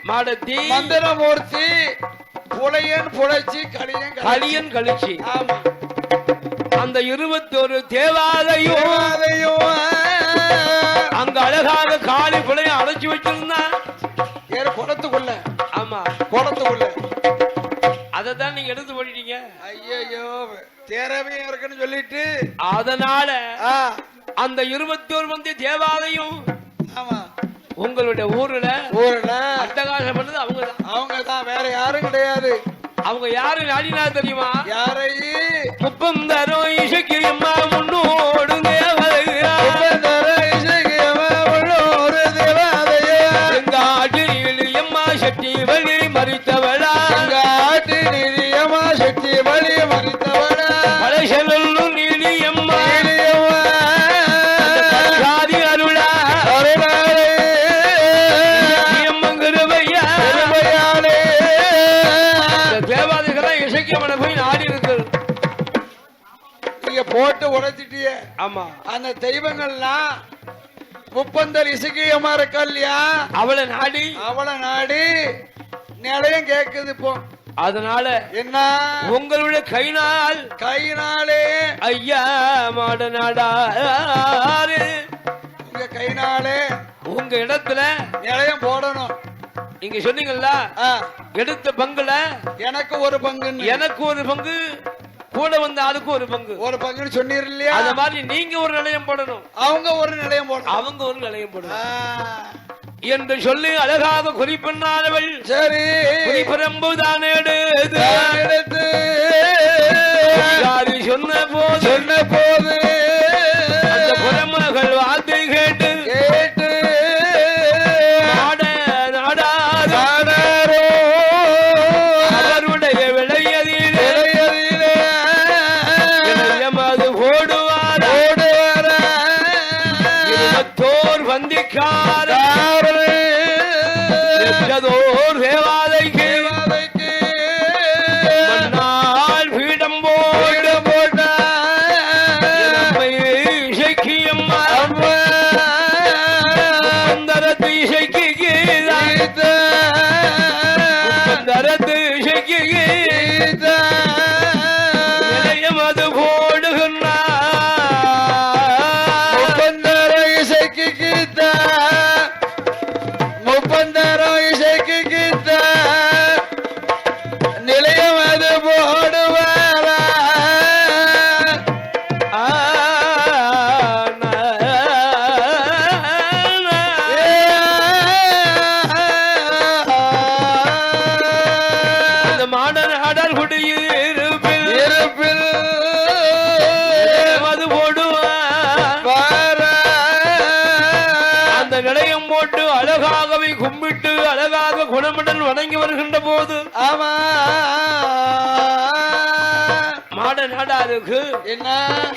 மாடத்தி மந்திரமூர்த்தி புலையன் புழைச்சி களியன் கழிச்சி. ஆமா. அந்த 21 தேவாதையும் அங்க அழகாக காளி புலைய அடைச்சு வச்சிருந்தான் குளத்துக்குள்ள. ஆமா, குளத்துக்குள்ள. அததான் நீங்க எடுத்து போட்டீங்க. ஐயோ, தேரவே இருக்குன்னு சொல்லிட்டு அதனால அந்த 21 மந்தி தேவாதையும் ஆமா உங்களுடைய ஊர்ல அட்டகாசம் பண்ணது அவங்கதான், வேற யாரும் கிடையாது. அவங்க யாரு நாடினா தெரியுமா? யாரை? முப்பந்தரோ இசைக்கியம்மா முன்னோடு தேவதையா, எங்க ஆட்டினில் எம்மா சக்தி வழி மறித்தவளா, சக்தி வழி மறித்தவளா, பழசெல்லு நீலி எம்மா சாதி அருளா எம்மங்கிருவையா தேவாதைகள்லாம் இசைக்கியம்மனை போய் நாடி இருக்கு. நீங்க போட்டு உடைச்சிட்டிய. ஆமா, அந்த தெய்வங்கள்லாம் முப்பந்தல் இசைக்கியம்மா இருக்கா இல்லையா, அவளை நாடி நிலையம் கேக்குது இப்போ. அதனால என்ன? உங்களுடைய கைனாலே ஐயா மாட நாடாரு, உங்க கைனாலே உங்க இடத்துல நிலையம் போடணும். நீங்க சொன்னீங்கல்ல, எடுத்த பங்குல எனக்கு ஒரு பங்கு, எனக்கு ஒரு பங்கு, கூட வந்த ஆளுக்கு ஒரு பங்குன்னு சொன்னீர் இல்லையா? அந்த மாதிரி நீங்க ஒரு நிலையம் போடணும், அவங்க ஒரு நிலையம் போடணும் என்று சொல்லி அழகாக குறிப்பெண்ணானவள். சரி, குறிப்பிரம்பு தான் எடுத்து சொன்ன போது அந்த புறமகள் வார்த்தை கேட்டு அவருடைய விளையதிலே எமது ஓடுவார் இருபத்தோர் வந்திக்கார தேவாதைக்கு மன்னால் பீடம் போட்ட இசைக்கியம்மா முப்பந்தரத்து இசைக்கு நிலையம் அது போடுகின்றார். நிலையம் அது போடுவாரா? அந்த மாடர் அடர் குடியிருப்பில் அது போடுவார். அந்த நிலையம் போட்டு அழகாகவே கும்பிட்டு அழகாக குணமுடன் வணங்கி வருகின்ற போது ஆமா மாட நாடாருக்கு என்ன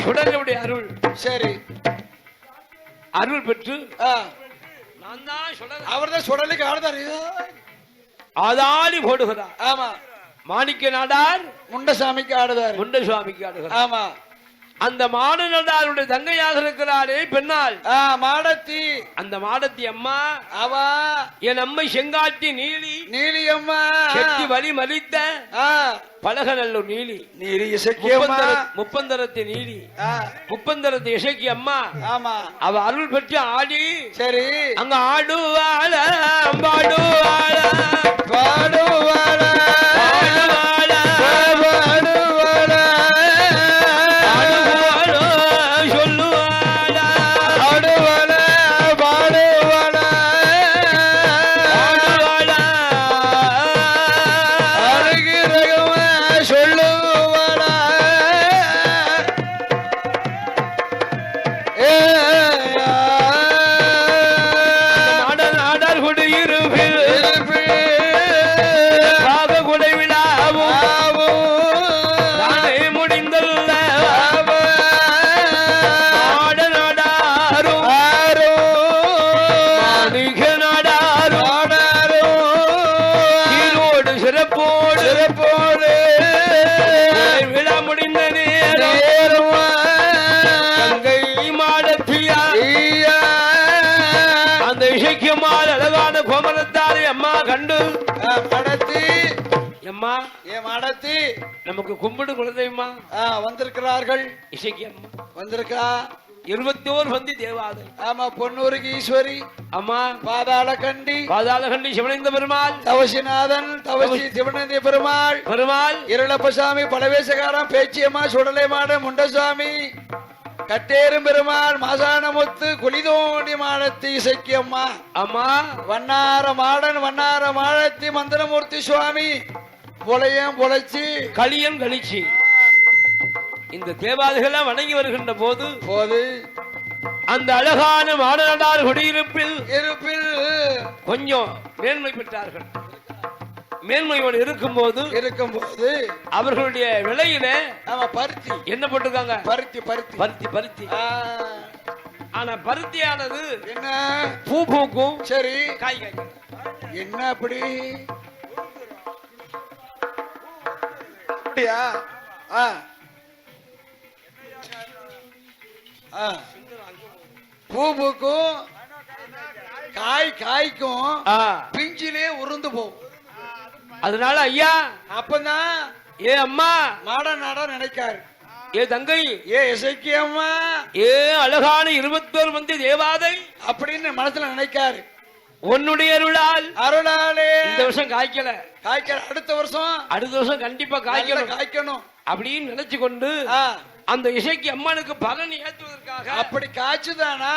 சுடலுடைய அருள். சரி, அருள் பெற்று நான் தான் அவர்தான் சுடலுக்கு ஆடுதாரு ஆதாடி போடுகிறார். ஆமா, மாணிக்க நாடார் முண்டசாமிக்கு ஆடுதார், முண்டசுவாமிக்கு ஆடுகிறார். ஆமா, அந்த மாடநாடாருடைய தங்கையாக இருக்கிறாரே பெண்ணாள் மாடத்தி. அந்த மாடத்தி அம்மா அவா என் அம்மை செங்காட்டி நீலி அம்மா செட்டி வழி மறித்த பலகநல்லூர் நீலி இசைக்கியம்மா முப்பந்தரத்து முப்பந்தரத்து இசைக்கு அம்மா. ஆமா, அவ அருள் பெற்று ஆடி. சரி, அங்க ஆடுவாள பாடுவாள பாடுவாள கண்டு மாடத்தி அம்மா மாடத்தி நமக்கு கும்பிடு குலதெய்வமா வந்திருக்கிறார்கள். இசைக்கு அம்மா வந்திருக்கா 21 வந்து தேவாதை. ஆமா, பொன்னூருக்கு ஈஸ்வரி அம்மா, பாதாள கண்டி சிவனைந்த பெருமாள், தவசிநாதன் தவசி சிவனந்தி பெருமாள் இருளப்பசாமி பலவேசகாரம் பேச்சியம்மா சுடலை மாடன் முண்டசாமி கட்டேரும் பெருமாள் மாசானமுத்து குளிதோண்டி மாடத்தி இசைக்கு அம்மா. அம்மா, வண்ணார மாடன் வண்ணார மாடத்தி மந்திரமூர்த்தி சுவாமி புலையம் புலைச்சி களியம் கழிச்சு இந்த தேவாதிகளை வணங்கி வருகின்ற போது அந்த அழகான மாடனார் குடியிருப்பில் கொஞ்சம் மேன்மை பெற்றார்கள். மேன்மையோடு இருக்கும்போது அவர்களுடைய விலையில பருத்தி என்ன போட்டிருக்காங்க? பருத்தி. ஆனா பருத்தியானது என்ன பூ பூக்கும், சரி காய் காய்க்கும். என்ன அப்படி பூ பூக்கும், காய் காய்க்கும், பிஞ்சிலே உருந்து போகும். அதனால ஐயா அப்பதான் அம்மா மாடன் நினைக்காரு. தங்கை இசைக்கு அம்மா அழகான 21 வந்து தேவாதை அப்படின்னு மனசுல நினைக்காரு. உன்னுடைய அருளாலே இந்த வருஷம் காய்க்கல, அடுத்த வருஷம் கண்டிப்பா காய்க்கணும் அப்படின்னு நினைச்சு கொண்டு அந்த இசைக்கு அம்மனுக்கு பலன் ஏற்றுவதற்காக அப்படி காய்ச்சுதானா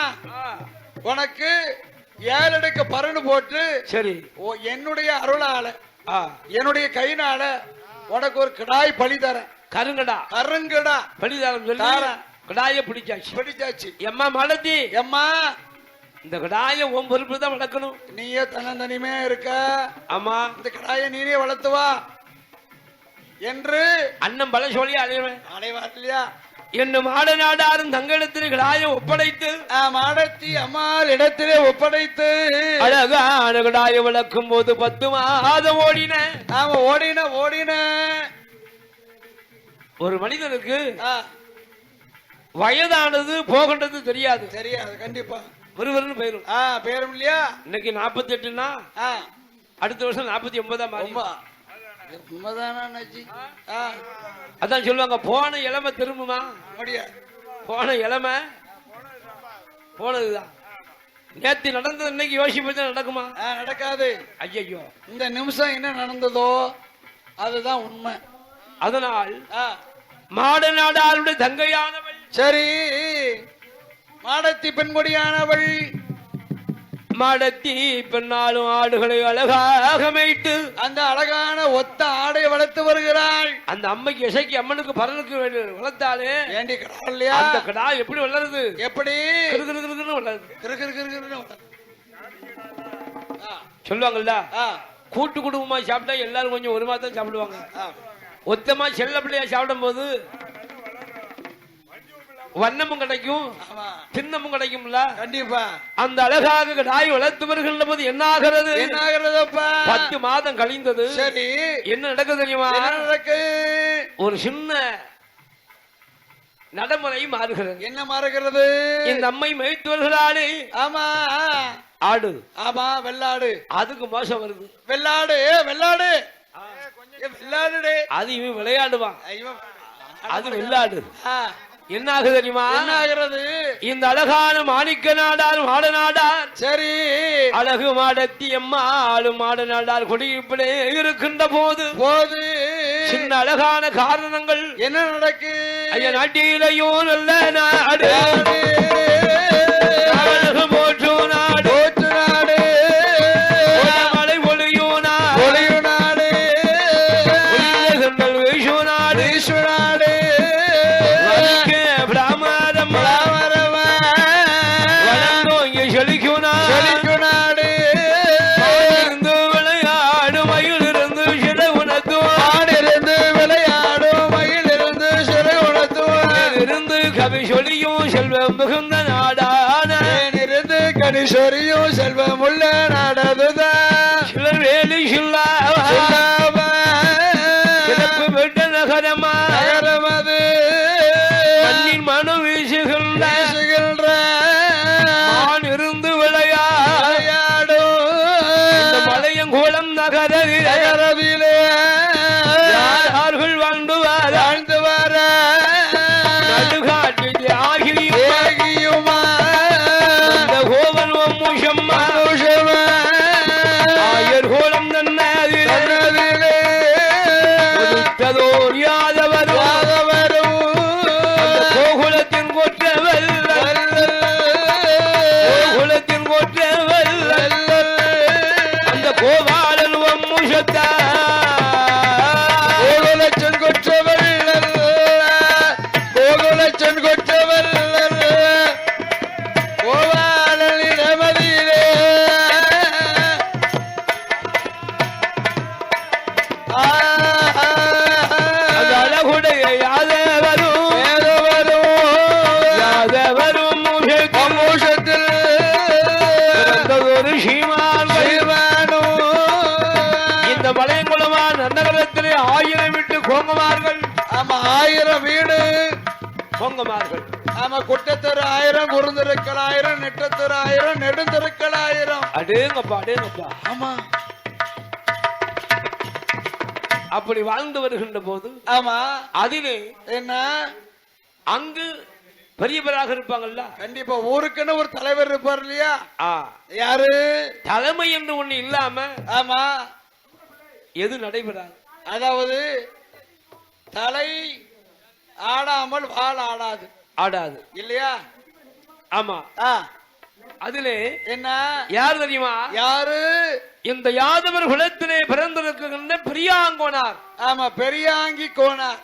உனக்கு 7 அடுக்கு பரணு போட்டு, சரி என்னுடைய அருளால என்னுடைய கைனால உனக்கு ஒரு கிடாய் பலி தரேன். கருங்கடா பலிதாரம் சொல்லி கிடாய பிடிச்சாச்சு. எம்மா மாலதி, எம்மா இந்த கிடாய உன் பொறுப்பு தான் வளர்க்கணும். நீயே தன்னந்தனிமையா இருக்க. ஆமா, இந்த கிடாய நீனே வளர்த்துவா என்று அண்ணன் பல சொல்லி அலைவார் இல்லையா? என்ன மாடநாடாரும் தங்களிடத்தில் கிடாய ஒப்படைத்து மாடத்தி அம்மாள் இடத்திலே ஒப்படைத்து அழகான கிடாய வளர்க்கும் போது 10 மாதம் ஓடின. ஆமா, ஓடின ஒரு மனிதனுக்கு வயதானது போகின்றது தெரியாது. கண்டிப்பா ஒருவருன்னு போயிரும். பேரும் இல்லையா? இன்னைக்கு 48னா அடுத்த வருஷம் 49 அதான் சொல்லுவாங்க, போன இளமை திரும்புமா? போன இளமை போனதுதான். நேத்து நடந்தது இன்னைக்கு யோசிப்பது நடக்குமா? நடக்காது. ஐயோ, இந்த நிமிஷம் என்ன நடந்ததோ அதுதான் உண்மை. அதனால் மாடநாடாருடைய தங்கையானவள், சரி மாடத்தி பெண்கொடியானவள், மாடத்தி பெண்ணாலும் ஆடுகளை அழகாக மேய்த்து அந்த அழகான ஒத்த ஆடை வளர்த்து வருகிறாள். அந்த அம்மைக்கு இசைக்கு அம்மனுக்கு பரனுக்கு வளர்த்தாலே ஏண்டி கடா இல்லையா? அந்த கடா எப்படி வளருது? எப்படி வளருது? சொல்லுவாங்கல்ல, கூட்டு குடும்பமா சாப்பிட்டா எல்லாரும் கொஞ்சம் ஒரு மாதிரி தான் சாப்பிடுவாங்க. ஒத்தமா செல்ல பிள்ளையா சாப்பிடும் போது வண்ணமும் கிடைக்கும், சின்னமும் கிடைக்கும்ல. கண்டிப்பா. அந்த அழகாக நாய் வளர்த்து வருகின்ற போது என்ன ஆகிறது? 10 மாதம் கழிந்தது. சரி, என்ன நடக்குது தெரியுமா? ஒரு சின்ன நடைமுறை மாறுகிறது. என்ன மாறுகிறது? இந்த அம்மை மேய்த்துவர்களாலே ஆமா ஆடு, ஆமா வெள்ளாடு, அதுக்கு மோசம் வருது. வெள்ளாடு வெள்ளாடு அது இவன் விளையாடுவான், அது வெள்ளாடு. என்ன ஆகுது தெரியுமா? என்ன ஆகிறது? இந்த அழகான மாணிக்க நாடார் மாடநாடார், சரி அழகு மாடத்தி எம்மாளும் மாடநாடார் குடியிருப்பிலே இருக்கின்ற போது சின்ன அழகான காரணங்கள் என்ன நடக்கு? ஐயா, நாட்டிலேயோ நல்ல நாடு, அழகு போற்று நாடு, மலை ஒளியோ நாடு, வீசு நாடு, செல்வம் மிகுந்த நாடான கணீஸ்வரியும் செல்வம் உள்ள நாடதுதான். சிலர் வேலி சிறப்பு பெற்ற நகரமது மண்ணின் மனு வீசுகின்ற இருந்து விளையாடும் மலையம் பழையங்குளம் நகரவிலே யார்கள் வாழ்ந்து வர நடுகாட்டு தியாகியுமா அந்த கோவன் வம்முஷம்மா ஆயர்கோளம் தன்னதிலே உதித்ததோர் யாதவரும் அந்த கோகுலத்தின் கொற்றவல் கோகுலத்தின் கொற்றவல் அந்த கோபாலன் வம்முஷத்தா கோகுலச்சன் கொற்றவள் கோகுலச்சன் கொற்றவள் கோபாலனின் நமதிலே அந்த அழகுடைய யாதவரும் மோஷத்தில் பிறந்ததொரு சீமானும் இந்த பழையங்குளமா நன்னகரத்திலே 1000 விட்டு கோங்கமார்கள் ஆமா 1000 வீடு கோங்கமார்கள் ஆமா குட்டத்தர் 1000 குறுந்திருக்கள் 1000 நெட்டத்தர் 1000 நெடுந்திருக்கள் 1000 அடேங்கப்பா ஆமா அப்படி வாழ்ந்து வருகின்ற போது ஆமா அதிலே என்ன அங்கு பெரியவராக இருப்பாங்கல்ல கண்டிப்பா ஊருக்குன்னு ஒரு தலைவர் இருப்பார் இல்லையா ஆ, யாரு தலைமை என்று ஒண்ணு இல்லாம ஆமா எது நடைபெறாது. அதாவது தலை ஆடாமல் வால் ஆடாது ஆடாது இல்லையா ஆமா. அதிலே என்ன யார் தெரியுமா? யாரு இந்த யாதவர் குலத்திலே பிறந்திருக்கின்ற பிரியாங்கோனார். ஆமா பெரியாங்கி கோனார்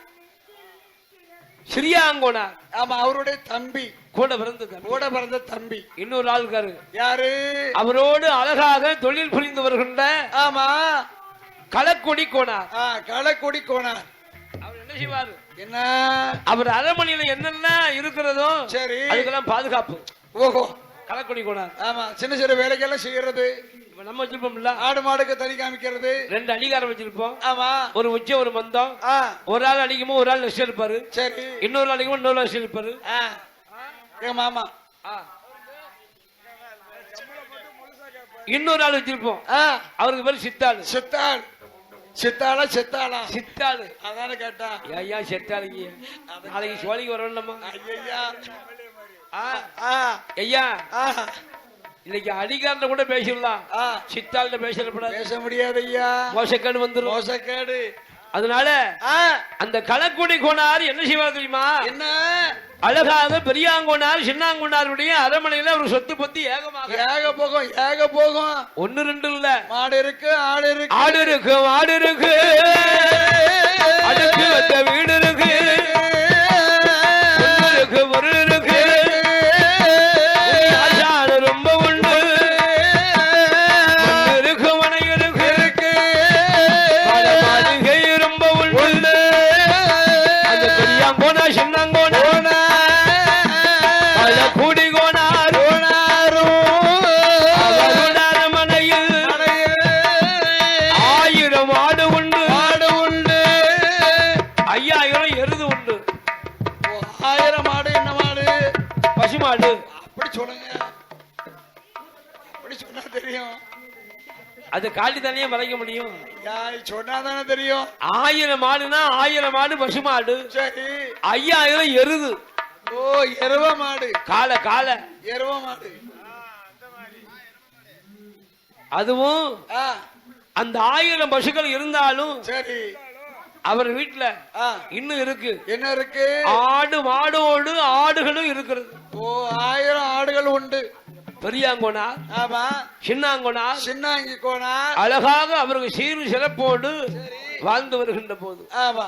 சிறியாங்கோனார். ஆமா அவருடைய தம்பி கூட பிறந்தது. கூட பிறந்த தம்பி இன்னொரு ஆள்காரு யாரு அவரோடு அழகாக தொழில் புரிந்து வருகின்ற ஆமா களக்குடி கோனார். களக்குடி கோனார் அவர் என்ன செய்வாரு? என்ன அவர் அரண்மனையில என்னென்ன இருக்கிறதோ சரி அதுக்கெல்லாம் பாதுகாப்பு. ஓஹோ களக்குடி கோனார். ஆமா சின்ன சின்ன வேலைகள்லாம் செய்யறது. இப்ப நம்ம வச்சிருப்போம்ல ஆடு மாடுக்கு தனி காமிக்கிறது. 2 அடிகாரம் வச்சிருப்போம். ஆமா ஒரு உச்ச ஒரு மந்தம். ஒரு ஆள் அடிக்கும்போது ஒரு ஆள் நெக்ஸ்ட் இருப்பாரு. சரி இன்னொரு அடிக்கும்போது இன்னொரு நெக்ஸ்ட் இருப்பாரு. மாமா இன்னொரு ஆள் வச்சிருப்போம். அவருக்கு பேரு சித்தாள். சித்தாள் சித்தாளா சித்தாளா சித்தாள் அதான கேட்டா ஐயா செத்தாளுங்க நாளைக்கு சோழிக்கு வரணும்மா. ஐயா இன்னைக்கு அடிகாரன கூட பேசிடலாம். சித்தாள்கிட்ட பேச முடியாது ஐயா. மோசக்கேடு வந்துடும். மோசக்கேடு. அதனால அந்த களக்குடி கோனார் என்ன செய்வார் தெரியுமா? என்ன அழகாக பெரியாங்கோனார் சின்னாங்கோனாருடைய அரண்மனையில ஒரு சொத்து பத்தி ஏக போகும் 1 2 இல்ல. மாடு இருக்கு ஆடு இருக்கு அடுக்கு வந்த வீடு இருக்கு பொருள் இருக்கு ரொம்ப உண்டு இருக்கு மனை இருக்கு மாளிகை ரொம்ப உண்டு. அந்த பெரியாங்கோனா சின்னாங்கோனா கூடி மனையில் 1000 ஆடு உண்டு 5000 எருது உண்டு. 1000 மாடு என்ன மாடு? பசுமாடு. அப்படி சொல்லுங்க. அப்படி சொன்னா தெரியும். அது காட்டி தானே மறைக்க முடியும். சொன்னாதானே தெரியும். 1000 மாடுனா 1000 மாடு பசுமாடு. சரி 5000 எருது. ஓ எருவ மாடு. கால எருவ மாடு. அதுவும் அந்த 1000 பசுக்கள் இருந்தாலும் சரி அவர் வீட்டுல இன்னும் இருக்கு. என்ன இருக்கு? ஆடு மாடோடு ஆடுகளும் இருக்கிறது. ஓ 1000 ஆடுகள் உண்டு. பெரியாங்கோனார் ஆமா சின்னாங்கோனார் சின்னாங்கி கோனார் அழகாக அவருக்கு சீரு சிறப்போடு வாழ்ந்து வருகின்ற போது ஆமா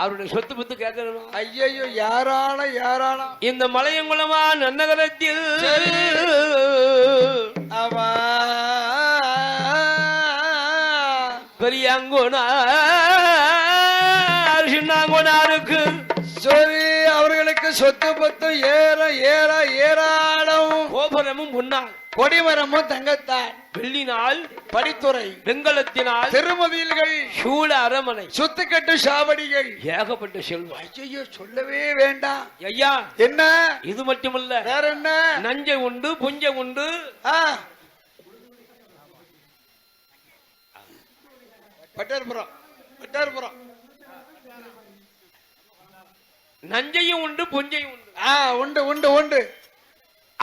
அவருடைய சொத்து பத்து கேட்கணுமா? ஐயோ யாரால இந்த மலையங்குளமா நன்னகரத்தில் ஆமா பெரியாங்கோனார் சின்னாங்கோனாருக்கு சரி அவர்களுக்கு சொத்து பத்து ஏராளம். கோபுரமும் முன்னால் கொடிமரமும் தங்கத்தால் வெள்ளினால் படித்துறை வெங்கலத்தினால் திருமதில்கள் சூழ அரமனை சுத்துக்கட்டு சாவடிகள் ஏகப்பட்ட செல்வம். ஐயோ சொல்லவே வேண்டாம் ஐயா. என்ன இது மட்டுமல்ல வேற என்ன? நஞ்சை உண்டு புஞ்சை உண்டு பட்டார்புரம் நஞ்சையும் உண்டு புஞ்சையும் உண்டு. உண்டு உண்டு உண்டு.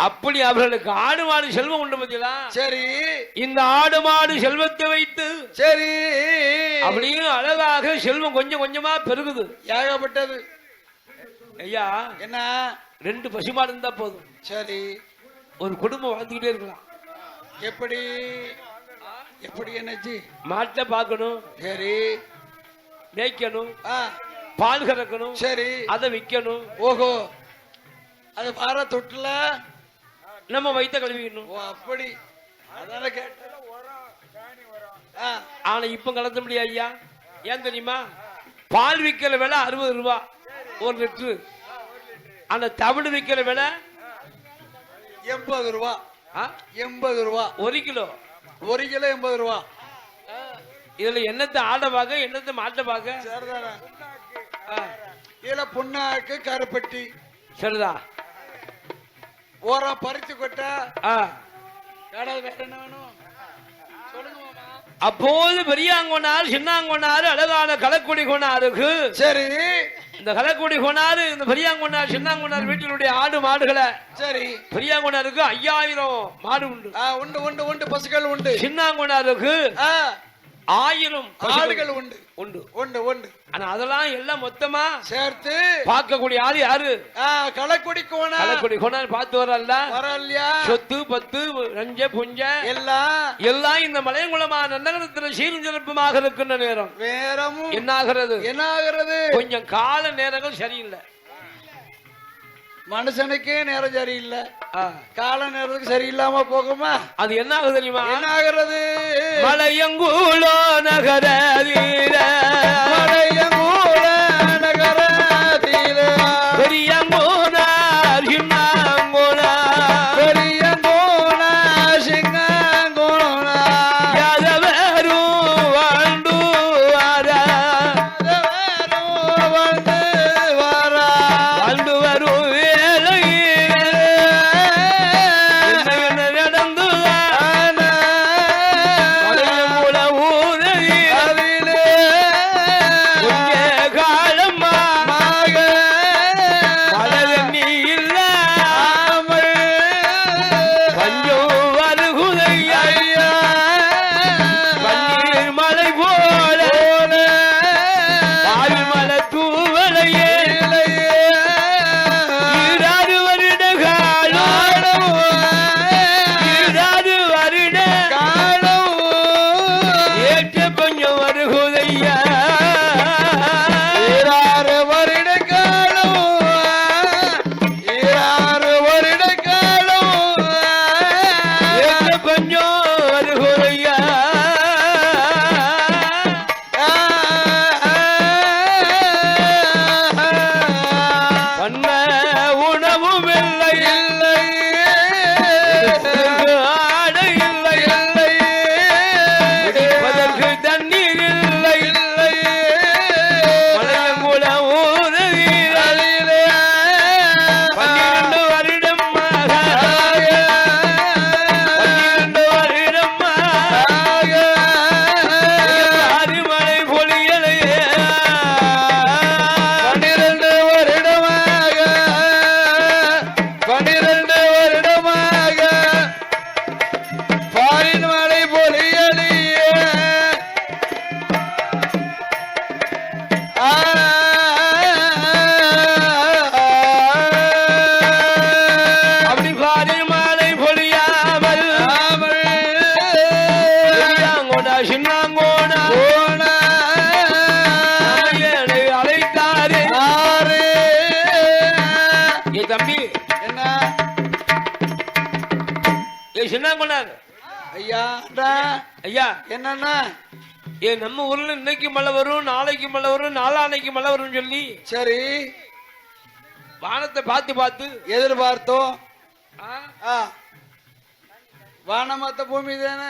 அப்படி அவர்களுக்கு ஆடு மாடு செல்வம் உண்டு பத்தியா. சரி, இந்த ஆடு மாடு செல்வத்தை வைத்து சரி அப்படியே அழகாக செல்வம் கொஞ்சம் கொஞ்சமா பெருகுது. ஏகப்பட்டது. ஐயா என்ன, 2 பசுமாடு இருந்தா போதும். சரி, ஒரு குடும்பம் வாழ்ந்துகிட்டே இருக்கலாம். எப்படி எப்படி என்னச்சு? மாட்டை பார்க்கணும், சரி, மேய்க்கணும், பால் கறக்கணும், சரி, அதை விற்கணும். ஓஹோ, அது பார தொட்டுல நம்ம வயிற்ற கழுவிக்கணும். அப்படி அதான கேட்ட. ஆனா இப்ப கலத்த முடியாது ஐயா. ஏன் தெரியுமா? பால் விற்கிற விலை 60 ரூபாய் 1 லிட்டரு. அந்த தவிடு விற்கிற விலை 80 ரூபாய். 80 ரூபாய் 1 கிலோ. 1 கிலோ 80 ரூபாய். இதுல என்னத்தை ஆட பாக்க, என்னத்தை மாட்ட பாக்க. இதுல புண்ணாக்கு கருப்பட்டி. சரிதா. ஓரம் பறிச்சு கொட்ட. வேற என்ன வேணும் சொல்லுங்க. அப்போது பெரியாங்கொண்டாரு சின்னாங்கொண்டாரு அழகான கலக்குடி கொண்டாருக்கு. சரி, இந்த கலக்குடி கொண்டாரு இந்த பெரியாங்கொண்டாரு சின்னாங்கொண்டாரு வீட்டினுடைய ஆடு மாடுகளை. சரி, பெரியாங்கொண்டாருக்கு 5000 மாடு உண்டு. உண்டு உண்டு உண்டு பசுக்கள் உண்டு. சின்னாங்கொண்டாருக்கு 1000 ஆடுகள் உண்டு உண்டு உண்டு உண்டு. ஆனா அதெல்லாம் எல்லாம் மொத்தமா சேர்த்து பார்க்கக்கூடிய ஆளு யாரு? களக்குடி கோண. கலக்குடி கொண்டாரு பார்த்து வரலையா? சொத்து பத்து நஞ்ச புஞ்ச எல்லாம் இந்த மலையங்குளமா நன்னகரத்துல சீரும் சிறப்புமாக இருக்கின்ற நேரம் வேறமும் என்னாகிறது கொஞ்சம் கால நேரங்கள் சரியில்லை. மனுஷனுக்கே நேரம் சரியில்லை, கால நேரத்துக்கு சரியில்லாம போகுமா? அது என்ன ஆகுது தெரியுமா? என்ன ஆகிறது? மலையங்குளோ நகர வீர மலையங்குள நகர தீர பெரியங்கோனார் சின்னாங்கோனா பெரியங்கோனா சிங்காங்கோனா யாதவரு வாழ்ந்து வாரா வாழ்ந்து வரும் ஐயா என்னன்னா நம்ம ஊர்ல இன்னைக்கு மழை வரும், நாளைக்கு மழை வரும், நாளானைக்கு மழை வரும் சொல்லி சரி வானத்தை பார்த்து பார்த்து எதிர்பார்த்தோம். வானமத்த பூமி தானே,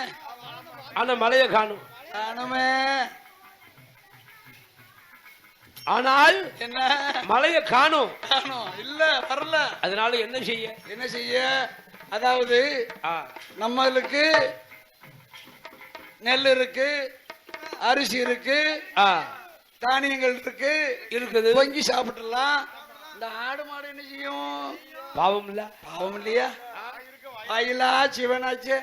ஆனா மழைய காணும். காணுமே. ஆனால் என்ன மழைய காணும் இல்ல வரல. அதனால என்ன செய்ய அதாவது நம்மளுக்கு நெல் இருக்கு, அரிசி இருக்கு, தானியங்கள் இருக்கு, இருக்குது, பொங்கி சாப்பிட்டுலாம். இந்த ஆடு மாடு என்ன செய்யும்? பாவம் இல்ல, பாவம் இல்லையா? வாயிலா சிவனாச்சு.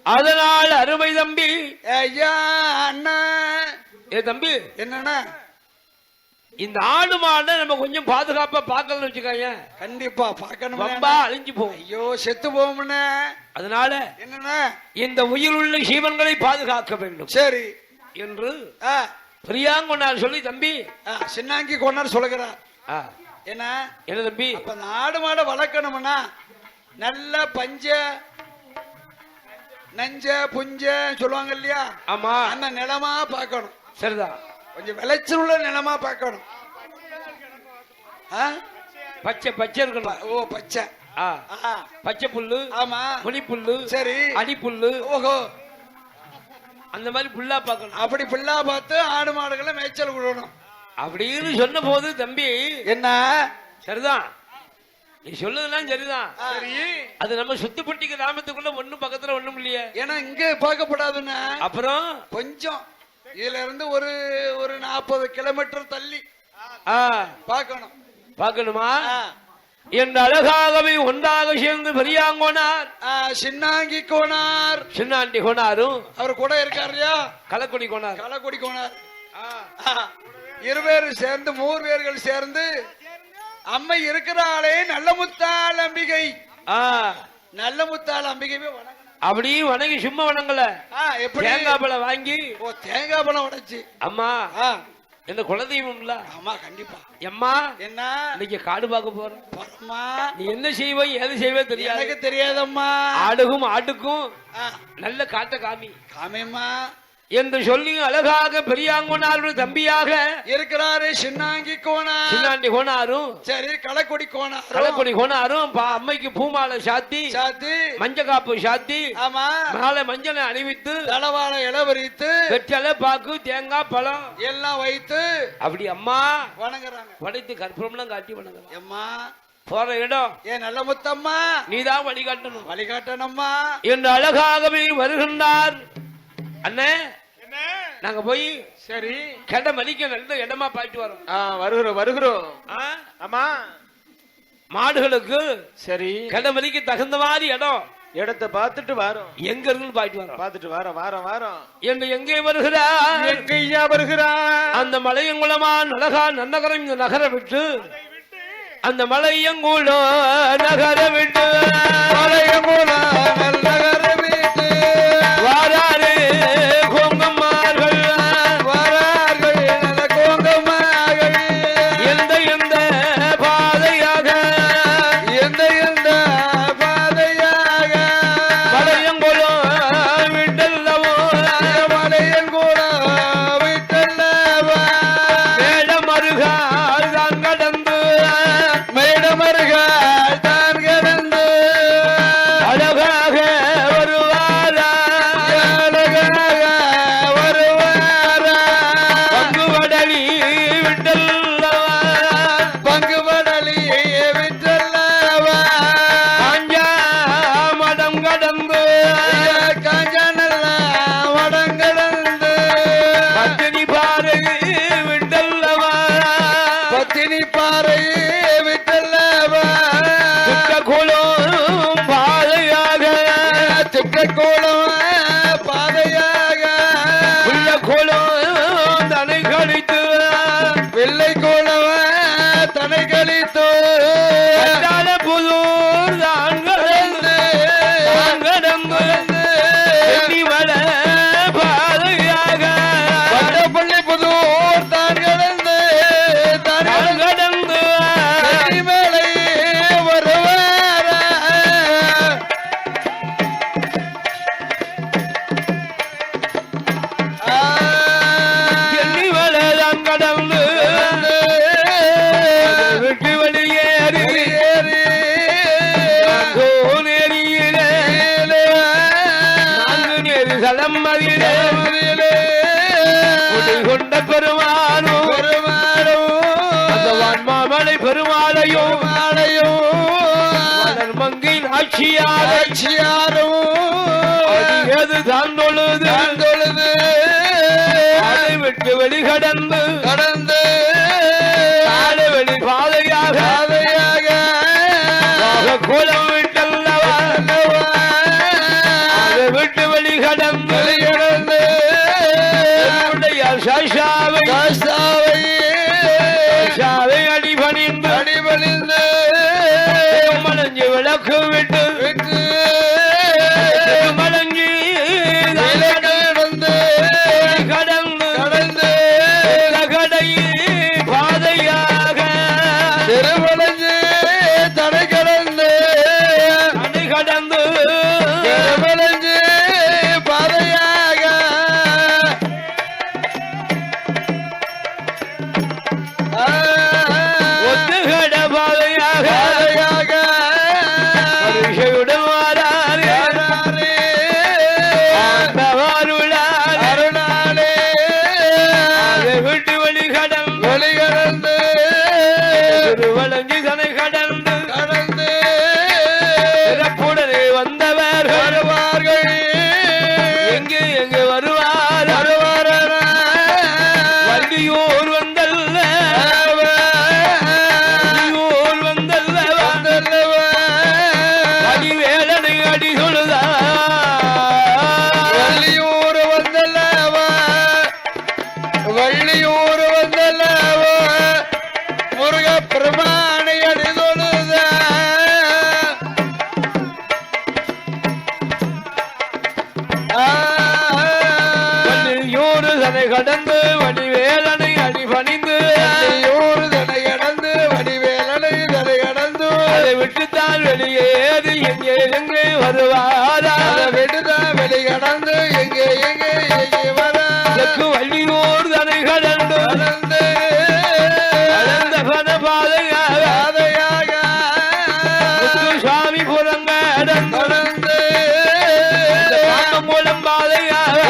அதனால் அருமை தம்பி, ஐயா அண்ணா, ஏ தம்பி, என்னன்னா இந்த ஆடு மாடை நம்ம கொஞ்சம் பாதுகாப்பா பார்க்கணும்னு வச்சுக்காங்க. கண்டிப்பா பார்க்கணும், ரொம்ப அழிஞ்சு போகும். ஐயோ செத்து போகும்னு. அதனால என்னன்னா இந்த உயிர் உள்ள ஜீவன்களை பாதுகாக்க வேண்டும். சரி என்று பிரியாங்கொண்டார் சொல்லி தம்பி சின்னாங்கி கொண்டார் சொல்லுகிறார். என்ன என்ன தம்பி, அப்ப இந்த ஆடு மாடை வளர்க்கணும்னா நல்ல பஞ்ச நஞ்ச புஞ்ச சொல்லுவாங்க இல்லையா? ஆமா, அந்த நிலமா பார்க்கணும். சரிதான், கொஞ்சம் விளைச்சல் உள்ள நிலமா பார்க்கணும். பச்சை பச்சை இருக்கணும். ஓ பச்சை, பச்சை புல்லு, ஆமா, முனி புல்லு, சரி, அடி புல்லு, ஓஹோ, அந்த மாதிரி புல்லா பார்க்கணும். அப்படி புல்லா பார்த்து ஆடு மாடுகளை மேய்ச்சல் விடணும் அப்படின்னு சொன்ன போது தம்பி, என்ன சரிதான், நீ சொல்லுதெல்லாம் சரிதான். சரி, அது நம்ம சுத்துப்பட்டி கிராமத்துக்குள்ள ஒண்ணும் பக்கத்துல ஒண்ணும் இல்லையே. ஏன்னா இங்க பார்க்கப்படாதுன்னு. அப்புறம் கொஞ்சம் இதுல இருந்து ஒரு 40 கிலோமீட்டர் தள்ளி பார்க்கணும். பார்க்கணுமா? என்ற அழகாகவே ஒன்றாக சேர்ந்து பெரியாங்கோனார், சின்னாங்கி கோனார், சின்னாண்டி கோனாரும் அவர் கூட இருக்காருயா, களக்குடி கோனார், களக்குடி கோனார், இருவேறு சேர்ந்து 3 பேர்கள் சேர்ந்து அம்மை இருக்கிறாளே நல்ல முத்தாள் அம்பிகை, நல்ல முத்தாள் அம்பிகைவே வணங்கணும். அப்படி வணங்கி சும்மா வணங்கல, எப்படி தேங்காய் பழம் வாங்கி, தேங்காய் பழம் உடைச்சு, அம்மா என்ன குலதெய்வம் இல்ல? ஆமா கண்டிப்பா. அம்மா என்ன இன்னைக்கு காடு பார்க்க போறோம், நீ என்ன செய்வே ஏது செய்வே தெரியாது, எனக்கு தெரியாதம்மா, ஆடுக்கும் ஆட்டுக்கும் நல்ல காட்ட காமி காமியம்மா என்று சொல்லி அழகாக பெரியாங்கோனாருடைய தம்பியாக இருக்கிறாரு சின்னாங்கி கோனார், சின்னாண்டி கோனாரும், சரி, களக்குடி கோனார், களக்குடி கோனாரும் அம்மைக்கு பூமாலை சாத்தி மஞ்ச காப்பு சாத்தி, ஆமா, மாலை மஞ்சளை அணிவித்து தளவாழை இளவரித்து வெற்றலை பாக்கு தேங்காய் பழம் எல்லாம் வைத்து அப்படி அம்மா வணங்குறாங்க. வடைத்து கற்பூரம்லாம் காட்டி வணங்குறாங்க. அம்மா போற இடம் ஏன் நல்ல முத்தம்மா நீதான் வழிகாட்டணும், வழிகாட்டணும்மா என்று அழகாகவே வருகின்றார். அண்ணே நாங்க போய் சரி கெட மதிக்க நல்ல இடமா பாய்ட்டு வரோம். வருகிறோம். ஆமா, மாடுகளுக்கு சரி கெட மதிக்க தகுந்த மாதிரி இடத்தை பார்த்துட்டு வரோம். எங்க இருக்குன்னு பாய்ட்டு வரோம், பார்த்துட்டு வாரம் என்று எங்கே வருகிறார், எங்கய்யா வருகிறார்? அந்த மலையங்குளமா நலகா நன்னகரம் இந்த நகர விட்டு, அந்த மலையங்குளோ நகர விட்டு, மலையங்குளோ நகர விட்டு வாராரு கோங்கம்மார்கள், வாரார்கள் கோங்கம்மார்கள், எந்த பாதையாக, எந்த பாதையாக மலையங்குளோ விட்டல்லவோ, மலையங்குளோ விட்டல்லவா, மேடமருகால் தான் கடந்து, மேடமருகால் தான் கடந்து அழகாக வருவாரா, அழகாக வருவாரா, பங்குவடலி விட்டல்லவா, பங்குவடலி விட்டல்லவா, காஞ்சா மடம் கடந்து, காஞ்சா நல்ல மடம் கடந்து பத்தினி பாறை விட்டல்லவா, பத்தினி பாறை விட்டல்லவா, திக்கக்குளம் பாதையாக, திக்கக்குளம் பாதையாக உள்ள குளம் தனை கழித்து, வெள்ளை குளம் தனை கழித்து புதூர் தான் கடந்து, வட பாதையாக பள்ளி புதூர் தான் கடந்து, கடந்து மேலே வருவாரா, எண்ணி வளதான் கடந்து வெட்டி வெளியேறி நெறியிலே நான்கு நெறி சலம் மதியிலே குடி கொண்ட பெருமானும் அந்த வான்மாமலை பெருமாளையும் மங்கை ஆட்சியாரும் அது தான் தொழுது அதை விட்டு வெளிகடந்து காலை வெளி பாதையாக கோலம் விட்டல்லவா அதை விட்டு வெளிகடந்து சாஷாவை அடிபணிந்து மலஞ்சு விளக்கு விட்டு மலஞ்சி கடந்து கடை பாதையாக திருமலஞ்சு தடை கடந்து திருமலஞ்சு பாதையாக ஒத்துகட பாதையாக பரிசையுடன் அருளாலே அதை விட்டு வெளிகடந்து திருவலஞ்சி தனை கடந்து சிறப்புடனே வந்தவர்கள் எங்கே வருவார் வள்ளியோர் வந்தல்ல அடிவேலனை அடி சொல்லுதா வள்ளியூர் வந்தல்லவ முருக பிரமாணி அடி சொல்லுத வள்ளியூர் தனை கடந்து வடிவேலனை அடி பணிந்து அதை விட்டுத்தான் வெளியேறி எங்கே வருவாரா விடுதான் வெளியடந்து எங்கே வர வள்ளியூர் தனை கடந்து கடந்த பத பாதையாக சுவாமி புறங்கடந்து மூலம் பாதையாக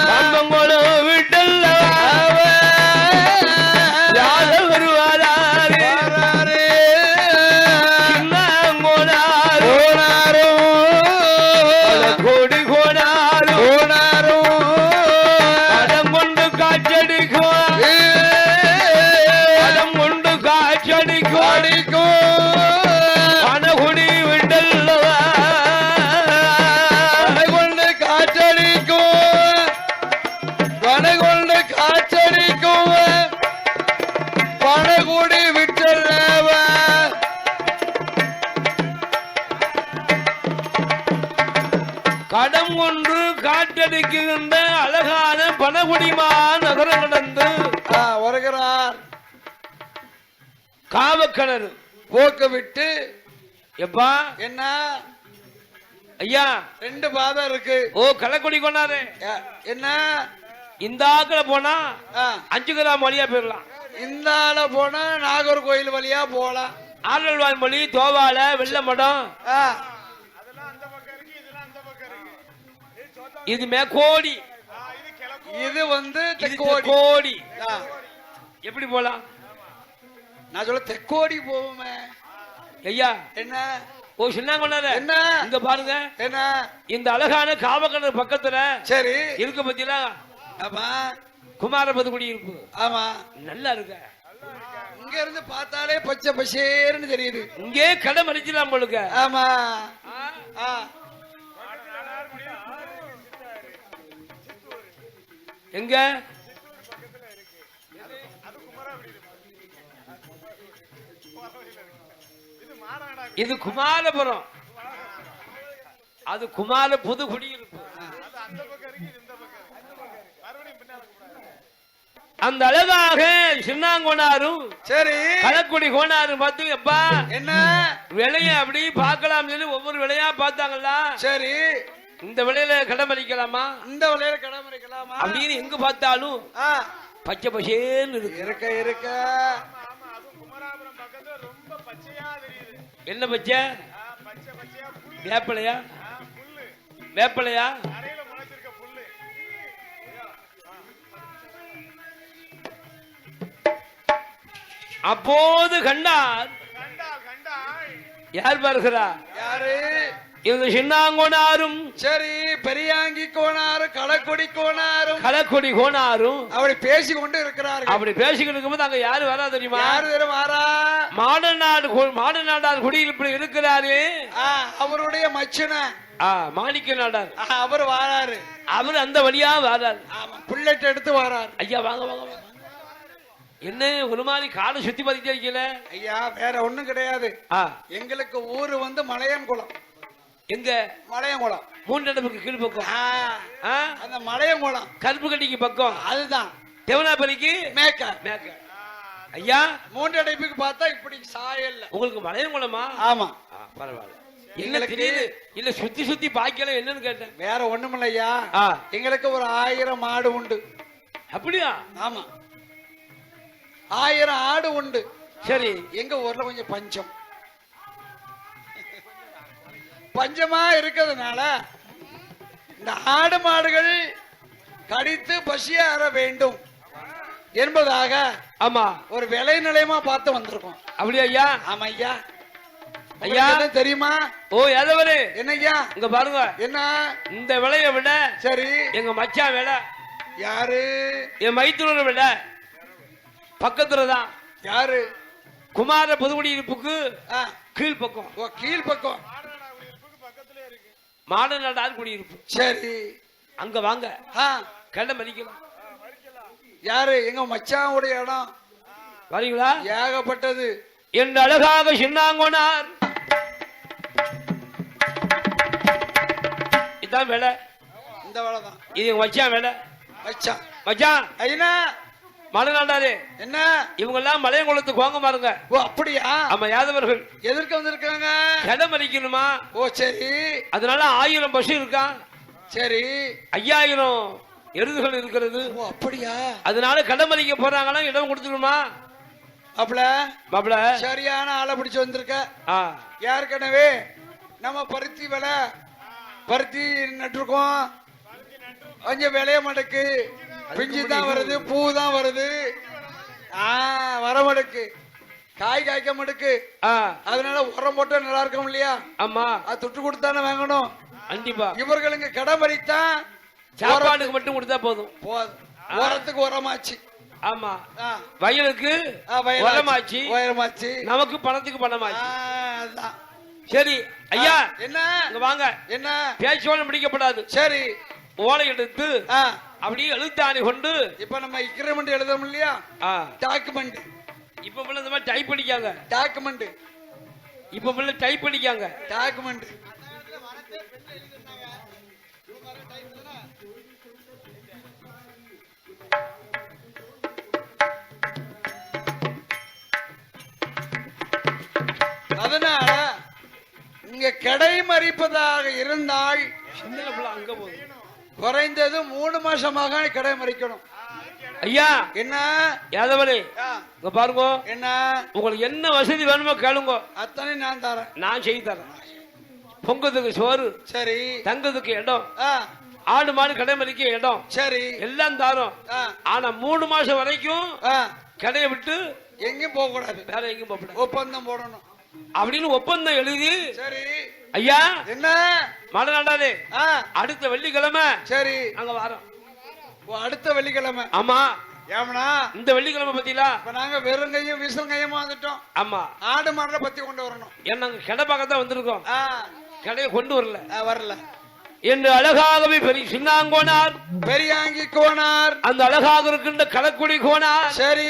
காம்பங்குளம் விட்டல்லவா யார வருவாரே கோடி கோடாரும் கடம் கொண்டு காட்சடிக்கும் பணகுடி விட்டல்லவா கொண்டு காற்றடிக்கும் பணகுடி விட்டல்லவ கடம் கொண்டு காற்றடிக்கின்ற அழகான பணகுடிமா நகரம் கடந்து வருகிறார் காவக்கிணறு போக்கு விட்டு எப்பா என்ன ஐயா 2 பாதம் இருக்கு கள்ளக்குடி கொண்டாரு என்ன இந்த ஆக்கள போனா 5 கிராம் வழியா போயிடலாம் இந்த ஆள போனா நாகர்கோயில் வழியா போலாம் ஆரல்வாய் மொழி தோவால வெள்ளமடம் இது மேற்கோடி இது வந்து கோடி எப்படி போலாம் நான் சொல்ல தெக்கோடி போவோமே ஐயா என்ன சின்ன என்ன இங்க பாருங்க என்ன இந்த அழகான காவக்கிணறு பக்கத்துல சரி இருக்க பத்தியா ஆமா குமாரபதி குடியிருப்பு ஆமா நல்லா இருக்க இங்க இருந்து பார்த்தாலே பச்சை பசேர்னு தெரியுது இங்கே கடை மறிச்சிடலாம் உங்களுக்கு ஆமா எங்க இது குமாரபுரம் அது குமார புது குடியிருப்பு அந்த அழகாக சின்னாங்கோனாரும் சரி களக்குடி கோனாரும் பார்த்து எப்பா என்ன விலைய அப்படி பார்க்கலாம் சொல்லி ஒவ்வொரு விலையா பார்த்தாங்களா சரி இந்த விலையில கடமரிக்கலாமா இந்த விலையில கடமரிக்கலாமா அப்படின்னு எங்க பார்த்தாலும் பச்சை பசேன்னு இருக்க இருக்க என்ன பச்சை வேப்பலையா வேப்பலையா அப்போது கண்டார் யார் பார்க்கிறா யாரு இந்த சின்னாங்கோனாரும் சரி பெரியாங்கி கோனாரும் களக்குடி கோனாரும் களக்குடி கோனாரும் அப்படி பேசி கொண்டு இருக்கிறார்கள். அப்படி பேசிக்கிட்டு இருக்கும்போது அங்க யாரு வரா தெரியுமா? யாரு தெரியும் வாரா? மாடநாடார் குடியிருப்பில் இருக்கிறாரு அவருடைய மச்சன மாணிக்க நாடார். அவர் வாராரு. அவர் அந்த வழியா வாராரு. புல்லட் எடுத்து வாராரு. ஐயா வாங்க வாங்க வாங்க. என்ன ஒரு மாதிரி காலை சுத்தி பதிக்க வைக்கல ஐயா? வேற ஒண்ணும் கிடையாது. எங்களுக்கு ஊரு வந்து மலையங்குளம். எங்க? மலையங்குளம். மூன்றடுப்புக்கு கீழ் பக்கம். அந்த மலையங்குளம் கருப்பு கட்டிக்கு பக்கம். அதுதான் தேவனாபலிக்கு மேக்க. மேக்க ஐயா. மூன்றடைப்புக்கு பார்த்தா இப்படி சாயல்ல. உங்களுக்கு மலையங்குளமா? ஆமா. பரவாயில்ல. என்ன தெரியுது இல்ல சுத்தி சுத்தி பாக்கல என்னன்னு கேட்டேன். வேற ஒண்ணுமில்ல ஐயா, எங்களுக்கு ஒரு 1000 ஆடு உண்டு. அப்படியா? ஆமா 1000 ஆடு உண்டு. சரி. எங்க ஊர்ல கொஞ்சம் பஞ்சமா இருக்கிறதுனால இந்த ஆடு மாடுகள் கடித்து பசியாற வேண்டும் என்பதாக ஆமா ஒரு விலை நிலையமா பார்த்து வந்திருக்கோம். அப்படியா ஐயா? ஆமா ஐயா. ஐயா தெரியுமா? ஓ யாதவரே. என்ன ஐயா? இங்க பாருங்க. என்ன? இந்த விலையை விட சரி எங்க மச்சான் விலை. யாரு? என் மைத்துனர் விலை பக்கத்துலதான். யாரு? குமார புதுக்குடியிருப்புக்கு கீழ் பக்கம். கீழ் பக்கம் மாடநாடார் குடியிருப்பு. சரி அங்க வாங்க. கடை மதிக்கலாம். யாரு? எங்க மச்சான் உடைய இடம். வரீங்களா? ஏகப்பட்டது. என் அழகாக சின்னாங்கோனார். இதான் வேலை. இந்த வேலை தான் இது. எங்க மச்சான் வேலை. மச்சான் மச்சான் ஐயா மலைநாடாரு. என்ன இவங்க எல்லாம் மலையங்குளத்துக்கு வாங்க பாருங்க. ஓ அப்படியா? ஆமா யாதவர்கள். எதற்கு வந்திருக்காங்க? கடை மறிக்கணுமா? ஓ சரி. அதனால 1000 பசு இருக்கா. சரி 5000 எருதுகள் இருக்கிறது. ஓ அப்படியா? அதனால கடை மறிக்க போறாங்கன்னா இடம் கொடுத்துருமா? மாப்பிள சரியான ஆளை பிடிச்சு வந்திருக்க. ஏற்கனவே நம்ம பருத்தி விலை பருத்தி நட்டுருக்கோம். கொஞ்சம் விளைய மாட்டேக்கு. பிஞ்சு தான் வருது, பூ தான் வருது. வர மாட்டேக்கு, காய் காய்க்க மாட்டேக்கு. அதனால உரம் போட்டா நல்லா இருக்கும் இல்லையா? ஆமா அது துட்டு கொடுத்தானே வாங்கணும். கண்டிப்பா. இவர்களுக்கு கடை மறித்தான் சாப்பாடுக்கு மட்டும் கொடுத்தா போதும். உரத்துக்கு உரமாச்சு. ஆமா வயலுக்கு உரமாச்சு. உரமாச்சு. நமக்கு பணத்துக்கு பணமாச்சு. சரி ஐயா என்ன வாங்க. என்ன பேச்சோட பிடிக்கப்படாது. சரி ஓலை எடுத்து அப்படியே எழுத்தாணி கொண்டு இப்ப நம்ம இக்ரிமெண்ட் எழுதணும் இல்லையா? டாக்குமெண்ட். இப்ப இந்த மாதிரி டைப் பண்ணிக்காங்க. டாக்குமெண்ட் இப்ப டைப் பண்ணிக்காங்க. டாக்குமெண்ட் அதனால இங்க கடை மறிப்பதாக இருந்தால் அங்க போகுது. குறைந்தது 3 மாசமாக கடை மறிக்கணும். ஐயா என்ன யாதவரே இங்க பாருங்க. என்ன உங்களுக்கு என்ன வசதி வேணுமோ கேளுங்க. அத்தனை நான் தரேன். நான் செய்து தரேன். பொங்கத்துக்கு சோறு. சரி. தங்கத்துக்கு இடம். ஆடு மாடு கடை மறிக்க இடம். சரி எல்லாம் தரோம். ஆனா 3 மாசம் வரைக்கும் கடையை விட்டு எங்கேயும் போக கூடாது. வேற எங்கேயும் போக கூடாது. ஒப்பந்தம் போடணும் அப்படின்னு ஒப்பந்தம் எழுதி. சரி ஐயா என்ன மலைநாடாரு அடுத்த வெள்ளிக்கிழமை. சரி அங்க வரோம். அடுத்த வெள்ளிக்கிழமை. ஆமா ஏமனா இந்த வெள்ளிக்கிழமை பத்தியா நாங்க வெறும் கையும் விசில் கையுமா வந்துட்டோம். ஆமா ஆடு மாடை பத்தி கொண்டு வரணும். ஏன்னா கடை பார்க்கத்தான் வந்திருக்கோம். கடையை கொண்டு வரல என்று அழகாகவே பெரிய சின்னாங்கோனார் பெரியாங்கி கோனார் அந்த அழகாக இருக்கின்ற களக்குடி கோனார். சரி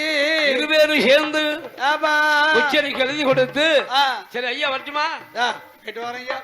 இருவேறு சேர்ந்து உச்சரிக்கை எழுதி கொடுத்து. சரி ஐயா வரட்டுமா? கேட்டு வரேன் ஐயா.